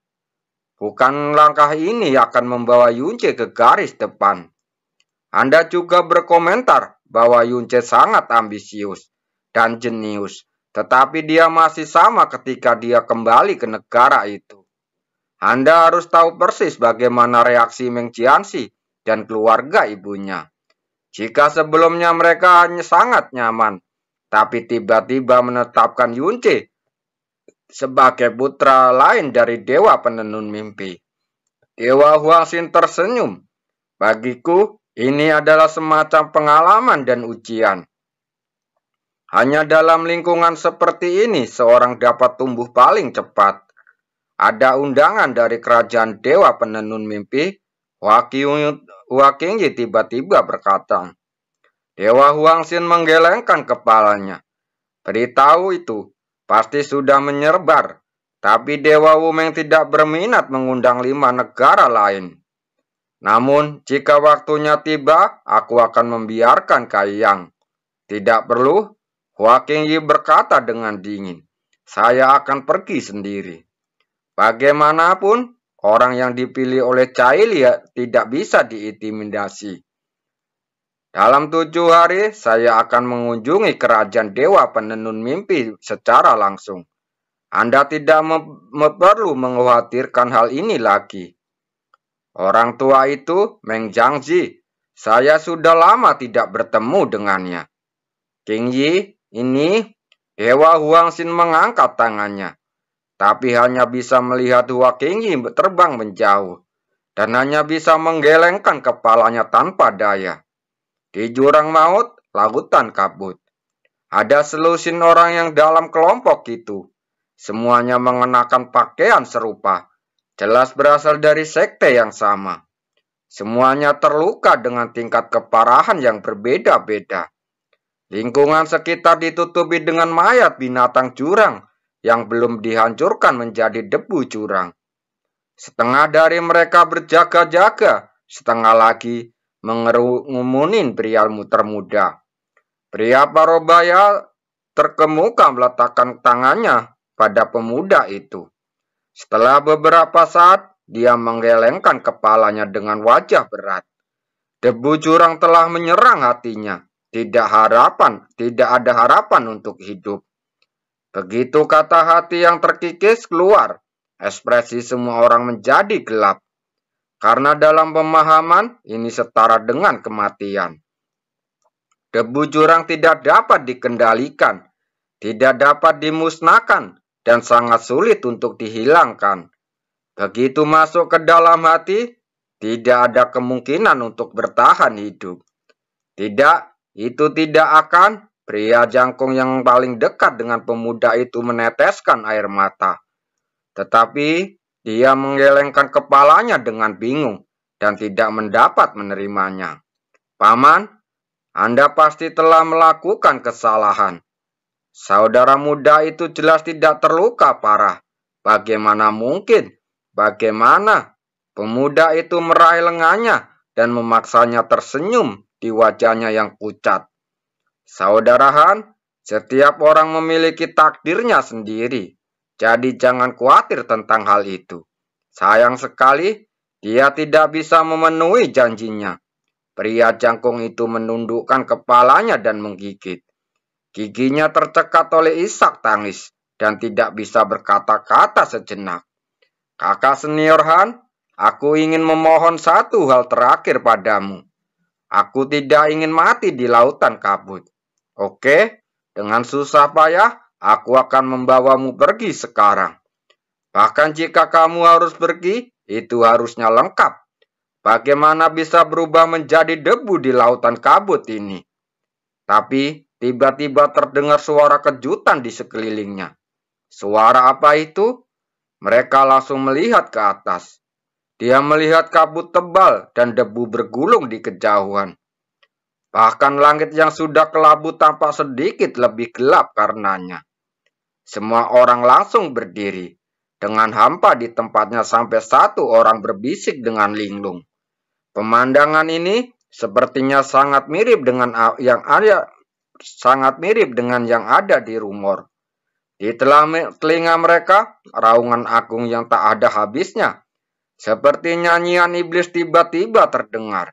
Bukan langkah ini akan membawa Yunce ke garis depan. Anda juga berkomentar bahwa Yunce sangat ambisius dan jenius. Tetapi dia masih sama ketika dia kembali ke negara itu. Anda harus tahu persis bagaimana reaksi Meng Jianxi dan keluarga ibunya. Jika sebelumnya mereka hanya sangat nyaman, tapi tiba-tiba menetapkan Yunce sebagai putra lain dari Dewa Penenun Mimpi. Dewa Huangxin tersenyum. Bagiku, ini adalah semacam pengalaman dan ujian. Hanya dalam lingkungan seperti ini seorang dapat tumbuh paling cepat. Ada undangan dari kerajaan Dewa Penenun Mimpi. Hua Qingyi tiba-tiba berkata. Dewa Huangxin menggelengkan kepalanya. Beritahu itu pasti sudah menyebar. Tapi Dewa Wumeng tidak berminat mengundang 5 negara lain. Namun jika waktunya tiba, aku akan membiarkan Kaiyang. Tidak perlu. Hua Qingyi berkata dengan dingin, saya akan pergi sendiri. Bagaimanapun, orang yang dipilih oleh Cailia tidak bisa diintimidasi. Dalam 7 hari, saya akan mengunjungi kerajaan Dewa Penenun Mimpi secara langsung. Anda tidak perlu mengkhawatirkan hal ini lagi. Orang tua itu, Meng Jiangzi, saya sudah lama tidak bertemu dengannya. King Yi, ini Dewa Huangxin mengangkat tangannya, tapi hanya bisa melihat Hua King Yi terbang menjauh, dan hanya bisa menggelengkan kepalanya tanpa daya. Di jurang maut, lautan kabut. Ada selusin orang yang dalam kelompok itu. Semuanya mengenakan pakaian serupa. Jelas berasal dari sekte yang sama. Semuanya terluka dengan tingkat keparahan yang berbeda-beda. Lingkungan sekitar ditutupi dengan mayat binatang jurang yang belum dihancurkan menjadi debu jurang. Setengah dari mereka berjaga-jaga, setengah lagi mengerumunin pria termuda. Pria Parobaya terkemuka meletakkan tangannya pada pemuda itu. Setelah beberapa saat, dia menggelengkan kepalanya dengan wajah berat. Debu jurang telah menyerang hatinya. Tidak ada harapan untuk hidup. Begitu kata hati yang terkikis keluar, ekspresi semua orang menjadi gelap. Karena dalam pemahaman, ini setara dengan kematian. Debu jurang tidak dapat dikendalikan, tidak dapat dimusnahkan, dan sangat sulit untuk dihilangkan. Begitu masuk ke dalam hati, tidak ada kemungkinan untuk bertahan hidup. Tidak, itu tidak akan. Pria jangkung yang paling dekat dengan pemuda itu meneteskan air mata. Tetapi dia menggelengkan kepalanya dengan bingung dan tidak mendapat menerimanya. Paman, Anda pasti telah melakukan kesalahan. Saudara muda itu jelas tidak terluka parah. Bagaimana mungkin? Bagaimana? Pemuda itu meraih lengannya dan memaksanya tersenyum di wajahnya yang pucat. Saudara Han, setiap orang memiliki takdirnya sendiri. Jadi jangan khawatir tentang hal itu. Sayang sekali, dia tidak bisa memenuhi janjinya. Pria jangkung itu menundukkan kepalanya dan menggigit. Giginya tercekat oleh isak tangis dan tidak bisa berkata-kata sejenak. Kakak senior Han, aku ingin memohon satu hal terakhir padamu. Aku tidak ingin mati di lautan kabut. Oke, dengan susah payah, aku akan membawamu pergi sekarang. Bahkan jika kamu harus pergi, itu harusnya lengkap. Bagaimana bisa berubah menjadi debu di lautan kabut ini? Tapi tiba-tiba terdengar suara kejutan di sekelilingnya. Suara apa itu? Mereka langsung melihat ke atas. Dia melihat kabut tebal dan debu bergulung di kejauhan. Bahkan langit yang sudah kelabu tampak sedikit lebih gelap karenanya. Semua orang langsung berdiri. Dengan hampa di tempatnya sampai satu orang berbisik dengan linglung. Pemandangan ini sepertinya sangat mirip dengan yang ada di rumor. Di telinga mereka, raungan agung yang tak ada habisnya. Seperti nyanyian iblis tiba-tiba terdengar.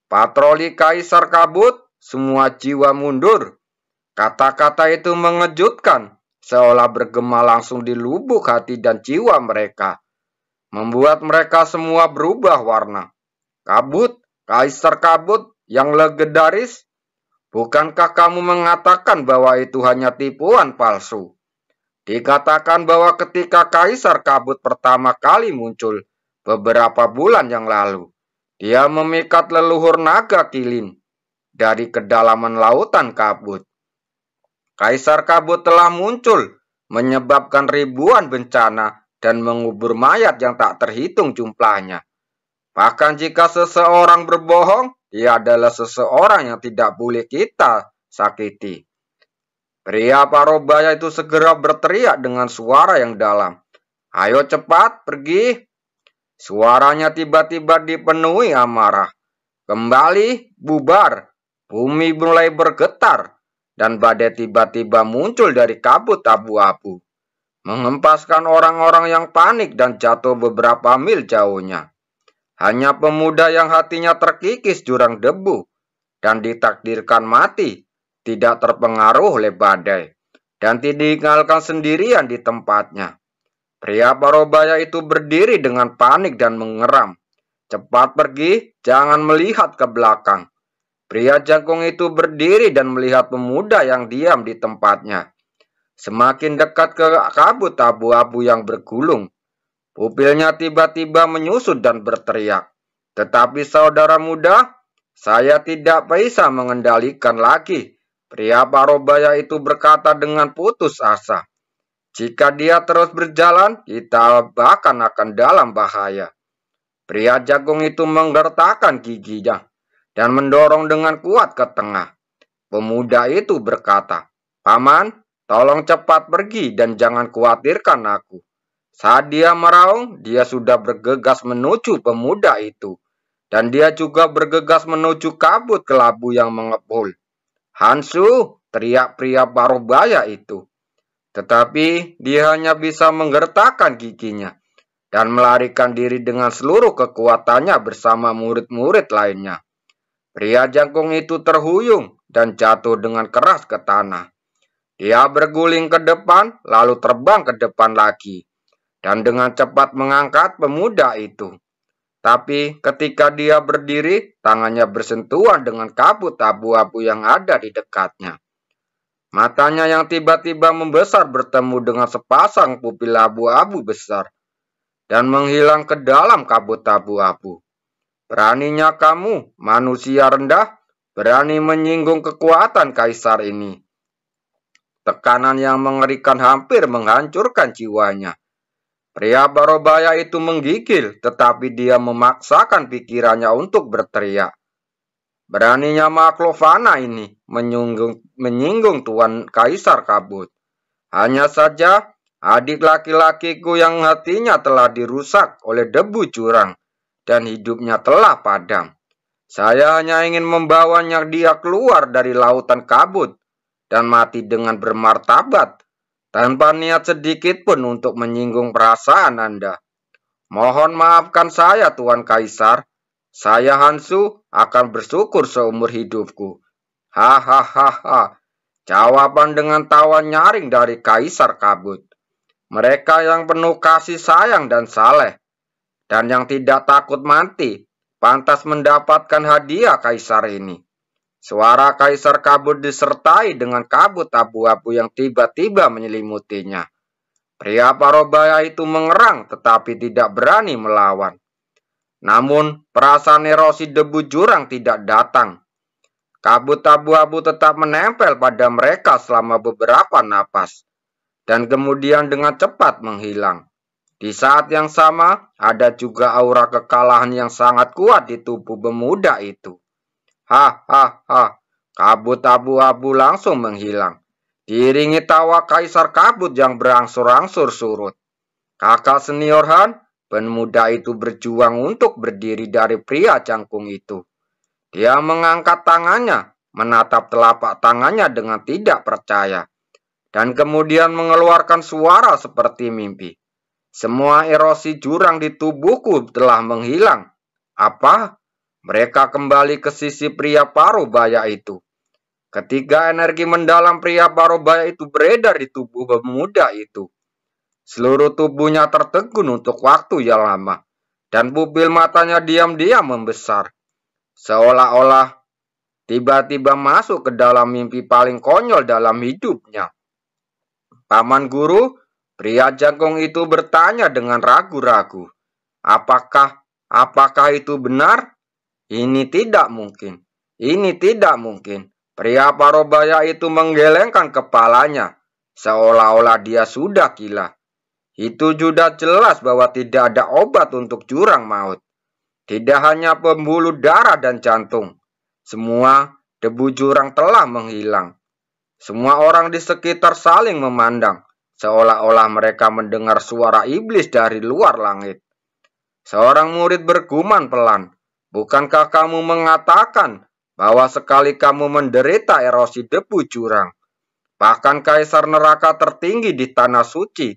Patroli Kaisar Kabut, semua jiwa mundur. Kata-kata itu mengejutkan, seolah bergema langsung di lubuk hati dan jiwa mereka. Membuat mereka semua berubah warna. Kabut, Kaisar Kabut yang legendaris, bukankah kamu mengatakan bahwa itu hanya tipuan palsu? Dikatakan bahwa ketika Kaisar Kabut pertama kali muncul beberapa bulan yang lalu, dia memikat leluhur naga kilin dari kedalaman lautan kabut. Kaisar Kabut telah muncul, menyebabkan ribuan bencana dan mengubur mayat yang tak terhitung jumlahnya. Bahkan jika seseorang berbohong, dia adalah seseorang yang tidak boleh kita sakiti. Pria Parobaya itu segera berteriak dengan suara yang dalam. Ayo cepat, pergi. Suaranya tiba-tiba dipenuhi amarah. Kembali, bubar. Bumi mulai bergetar. Dan badai tiba-tiba muncul dari kabut abu-abu. mengempaskan orang-orang yang panik dan jatuh beberapa mil jauhnya. Hanya pemuda yang hatinya terkikis jurang debu dan ditakdirkan mati, tidak terpengaruh oleh badai, dan ditinggalkan sendirian di tempatnya. Pria Parobaya itu berdiri dengan panik dan mengeram. Cepat pergi, jangan melihat ke belakang. Pria jangkung itu berdiri dan melihat pemuda yang diam di tempatnya. Semakin dekat ke kabut abu-abu yang bergulung, pupilnya tiba-tiba menyusut dan berteriak. Tetapi saudara muda, saya tidak bisa mengendalikan lagi. Pria Parobaya itu berkata dengan putus asa. Jika dia terus berjalan, kita bahkan akan dalam bahaya. Pria jagung itu menggertakkan giginya dan mendorong dengan kuat ke tengah. Pemuda itu berkata, Paman, tolong cepat pergi dan jangan khawatirkan aku. Saat dia meraung, dia sudah bergegas menuju pemuda itu. Dan dia juga bergegas menuju kabut kelabu yang mengepul. Hansu, teriak pria Parobaya itu. Tetapi dia hanya bisa menggertakkan giginya dan melarikan diri dengan seluruh kekuatannya bersama murid-murid lainnya. Pria jangkung itu terhuyung dan jatuh dengan keras ke tanah. Dia berguling ke depan, lalu terbang ke depan lagi, dan dengan cepat mengangkat pemuda itu. Tapi ketika dia berdiri, tangannya bersentuhan dengan kabut abu-abu yang ada di dekatnya. Matanya yang tiba-tiba membesar bertemu dengan sepasang pupil abu-abu besar dan menghilang ke dalam kabut abu-abu. Beraninya kamu, manusia rendah, berani menyinggung kekuatan kaisar ini. Tekanan yang mengerikan hampir menghancurkan jiwanya. Pria Parobaya itu menggigil, tetapi dia memaksakan pikirannya untuk berteriak. Beraninya makhluk fana ini menyinggung Tuan Kaisar Kabut. Hanya saja adik laki-lakiku yang hatinya telah dirusak oleh debu jurang dan hidupnya telah padam. Saya hanya ingin membawanya dia keluar dari lautan kabut dan mati dengan bermartabat, tanpa niat sedikit pun untuk menyinggung perasaan Anda. Mohon maafkan saya, Tuan Kaisar. Saya Hansu akan bersyukur seumur hidupku. Hahaha. Jawaban dengan tawa nyaring dari Kaisar Kabut. Mereka yang penuh kasih sayang dan saleh, dan yang tidak takut mati, pantas mendapatkan hadiah Kaisar ini. Suara Kaisar Kabut disertai dengan kabut abu-abu yang tiba-tiba menyelimutinya. Pria Parobaya itu mengerang tetapi tidak berani melawan. Namun perasaan erosi debu jurang tidak datang. Kabut abu-abu tetap menempel pada mereka selama beberapa napas, dan kemudian dengan cepat menghilang. Di saat yang sama, ada juga aura kekalahan yang sangat kuat di tubuh pemuda itu. Hahaha, kabut abu-abu langsung menghilang, diiringi tawa Kaisar Kabut yang berangsur-angsur surut. Kakak senior Han, pemuda itu berjuang untuk berdiri dari pria jangkung itu. Dia mengangkat tangannya, menatap telapak tangannya dengan tidak percaya, dan kemudian mengeluarkan suara seperti mimpi. Semua erosi jurang di tubuhku telah menghilang. Apa? Mereka kembali ke sisi pria Parobaya itu. Ketika energi mendalam pria Parobaya itu beredar di tubuh pemuda itu, seluruh tubuhnya tertegun untuk waktu yang lama, dan pupil matanya diam-diam membesar, seolah-olah tiba-tiba masuk ke dalam mimpi paling konyol dalam hidupnya. Paman Guru, pria jangkung itu bertanya dengan ragu-ragu, apakah itu benar? Ini tidak mungkin. Ini tidak mungkin. Pria Parobaya itu menggelengkan kepalanya, seolah-olah dia sudah gila. Itu sudah jelas bahwa tidak ada obat untuk jurang maut. Tidak hanya pembuluh darah dan jantung. Semua debu jurang telah menghilang. Semua orang di sekitar saling memandang, seolah-olah mereka mendengar suara iblis dari luar langit. Seorang murid bergumam pelan, bukankah kamu mengatakan bahwa sekali kamu menderita erosi debu jurang, bahkan kaisar neraka tertinggi di tanah suci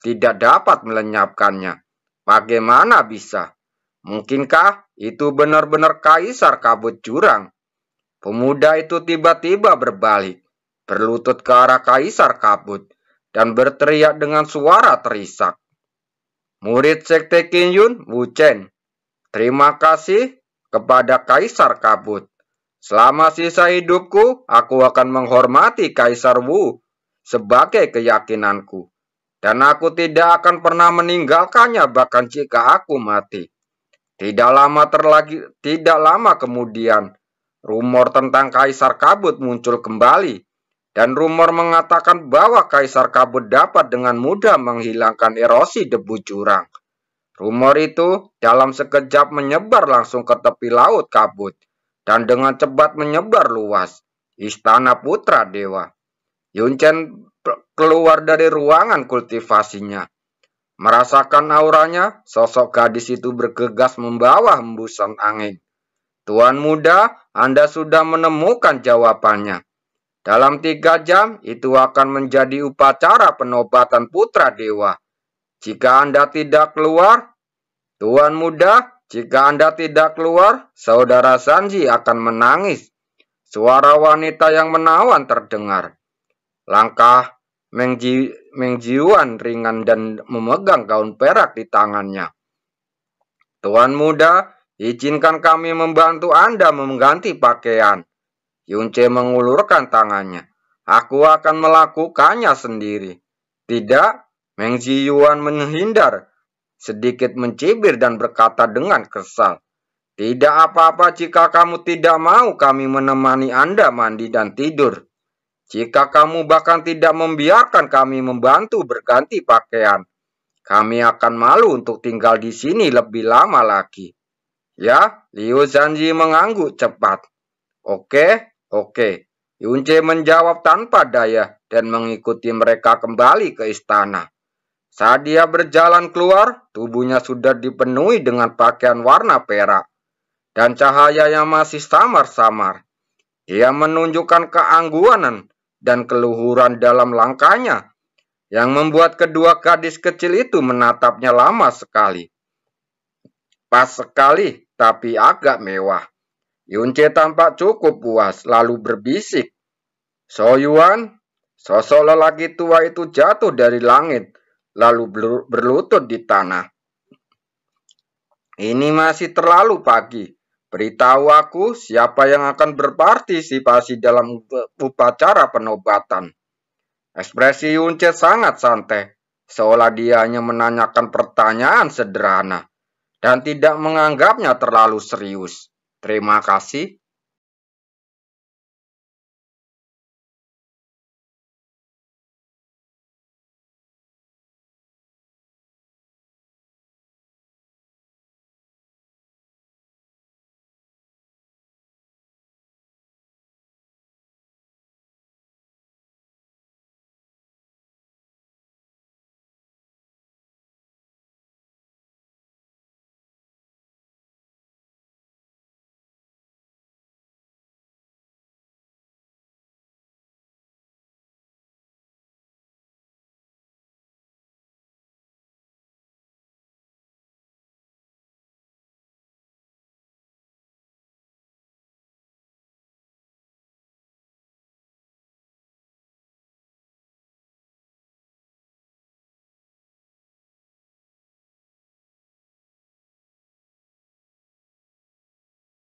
tidak dapat melenyapkannya. Bagaimana bisa? Mungkinkah itu benar-benar kaisar kabut jurang? Pemuda itu tiba-tiba berbalik, berlutut ke arah kaisar kabut, dan berteriak dengan suara terisak. Murid Sekte Qinyun, Wu Chen, terima kasih kepada kaisar kabut. Selama sisa hidupku, aku akan menghormati Kaisar Wu sebagai keyakinanku. Dan aku tidak akan pernah meninggalkannya bahkan jika aku mati. Tidak lama kemudian, rumor tentang Kaisar Kabut muncul kembali. Dan rumor mengatakan bahwa Kaisar Kabut dapat dengan mudah menghilangkan erosi debu jurang. Rumor itu dalam sekejap menyebar langsung ke tepi laut kabut. Dan dengan cepat menyebar luas. Istana Putra Dewa. Yun Chen keluar dari ruangan kultivasinya. Merasakan auranya, sosok gadis itu bergegas membawa hembusan angin. Tuan muda, Anda sudah menemukan jawabannya. Dalam 3 jam, itu akan menjadi upacara penobatan Putra Dewa. Jika Anda tidak keluar, Tuan muda, jika Anda tidak keluar, Saudara Sanji akan menangis. Suara wanita yang menawan terdengar. Langkah Meng Jiuan ringan dan memegang gaun perak di tangannya. Tuan muda, izinkan kami membantu Anda mengganti pakaian. Yunce mengulurkan tangannya. Aku akan melakukannya sendiri. Tidak, Meng Jiuan menghindar, sedikit mencibir dan berkata dengan kesal. Tidak apa-apa jika kamu tidak mau kami menemani Anda mandi dan tidur. Jika kamu bahkan tidak membiarkan kami membantu berganti pakaian, kami akan malu untuk tinggal di sini lebih lama lagi. Ya, Liu Zanji mengangguk cepat. Oke. Yunce menjawab tanpa daya dan mengikuti mereka kembali ke istana. Saat dia berjalan keluar, tubuhnya sudah dipenuhi dengan pakaian warna perak dan cahaya yang masih samar-samar. Dia menunjukkan keanggunan dan keluhuran dalam langkahnya, yang membuat kedua gadis kecil itu menatapnya lama sekali. Pas sekali, tapi agak mewah. Yunce tampak cukup puas, lalu berbisik. So Yuan, sosok lelaki tua itu jatuh dari langit, lalu berlutut di tanah. Ini masih terlalu pagi. Beritahu aku siapa yang akan berpartisipasi dalam upacara penobatan. Ekspresi Yunce sangat santai, seolah dia hanya menanyakan pertanyaan sederhana dan tidak menganggapnya terlalu serius. Terima kasih.